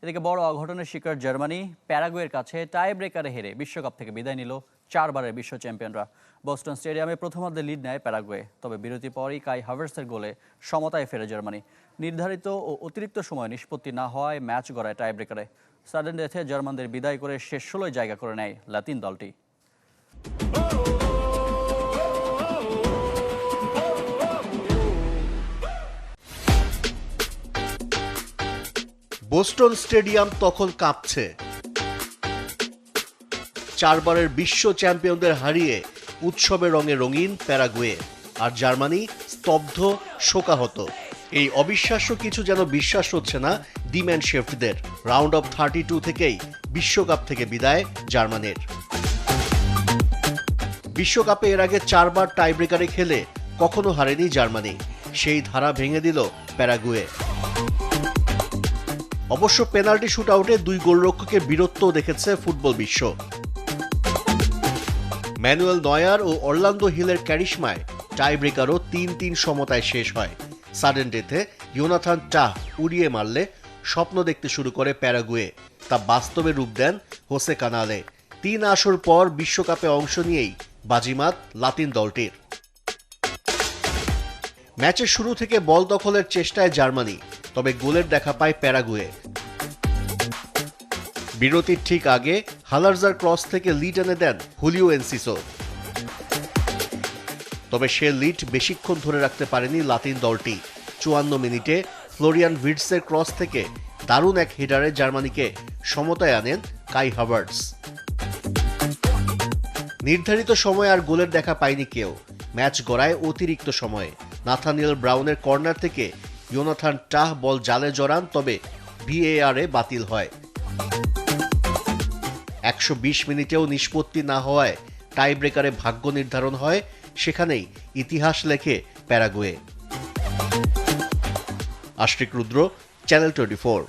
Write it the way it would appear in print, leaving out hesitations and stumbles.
এদিকে বড় অঘটনের শিকার জার্মানি প্যারাগুয়ের কাছে টাই ব্রেকারে হেরে বিশ্বকাপ থেকে বিদায় নিল 4 বারের বিশ্ব চ্যাম্পিয়নরা। বোস্টন স্টেডিয়ামে প্রথমার্ধে লিড নেয় প্যারাগুয়ে, তবে বিরতির পরই কাই হাভার্টসের গোলে সমতায় ফেরে জার্মানি। নির্ধারিত ও অতিরিক্ত সময় নিষ্পত্তি না হওয়ায় ম্যাচ গড়ায় টাই ব্রেকারে। সাডেন ডেথে জার্মানদের বিদায় করে শেষ 16 জায়গা করে নেয় লাতিন দলটি। বোস্টন স্টেডিয়াম তখন কাঁপছে। 4 বারের বিশ্ব চ্যাম্পিয়নদের হারিয়ে উৎসবের রঙে রঙিন প্যারাগুয়ে, আর জার্মানি স্তব্ধ, শোকাহত। এই অবিশ্বাস্য কিছু যেন বিশ্বাস হচ্ছে না ডিম্যান শেফটদের। রাউন্ড অফ 32 থেকেই বিশ্বকাপ থেকে বিদায় জার্মানির। বিশ্বকাপে এর আগে 4 বার টাইব্রেকারে খেলে কখনো হারেনি জার্মানি। সেই ধারা ভেঙে দিল প্যারাগুয়ে। অবশ্য পেনাল্টি শুট আউটে 2 গোলরক্ষকের বীরত্বও দেখেছে ফুটবল বিশ্ব। ম্যানুয়েল নয়ার ও অরলান্দো হিলের ক্যারিশমায় টাই ব্রেকারও 3-3 সমতায় শেষ হয়। সাডেন ডেথে ইয়োনাথান টাহ উড়িয়ে মারলে স্বপ্ন দেখতে শুরু করে প্যারাগুয়ে। তা বাস্তবে রূপ দেন হোসে কানালে। 3 আসর পর বিশ্বকাপে অংশ নিয়েই বাজিমাত লাতিন দলটির। ম্যাচের শুরু থেকে বল দখলের চেষ্টায় জার্মানি, তবে গোলের দেখা পায় প্যারাগুয়ে। বিরতির ঠিক আগে হালারজার ক্রস থেকে লিড এনে দেন হুলিও এনসিসো, তবে সে লিড বেশিক্ষণ ধরে রাখতে পারেনি লাতিন দলটি। 54 মিনিটে ফ্লোরিয়ান ভির্টসের ক্রস থেকে দারুণ এক হেডারে জার্মানিকে সমতায় আনেন কাই হাভার্টস। নির্ধারিত সময় আর গোলের দেখা পায়নি কেউ। ম্যাচ গড়ায় অতিরিক্ত সময়ে। নাথানিয়েল ব্রাউনের কর্নার থেকে ইয়োনাথান টাহ বল জালে জড়ান, তবে ভিএআরে বাতিল হয়। 120 মিনিটেও নিষ্পত্তি না হওয়ায় টাই ব্রেকারে ভাগ্য নির্ধারণ হয়। সেখানেই ইতিহাস লেখে প্যারাগুয়ে। আশরিক রুদ্র, চ্যানেল 24।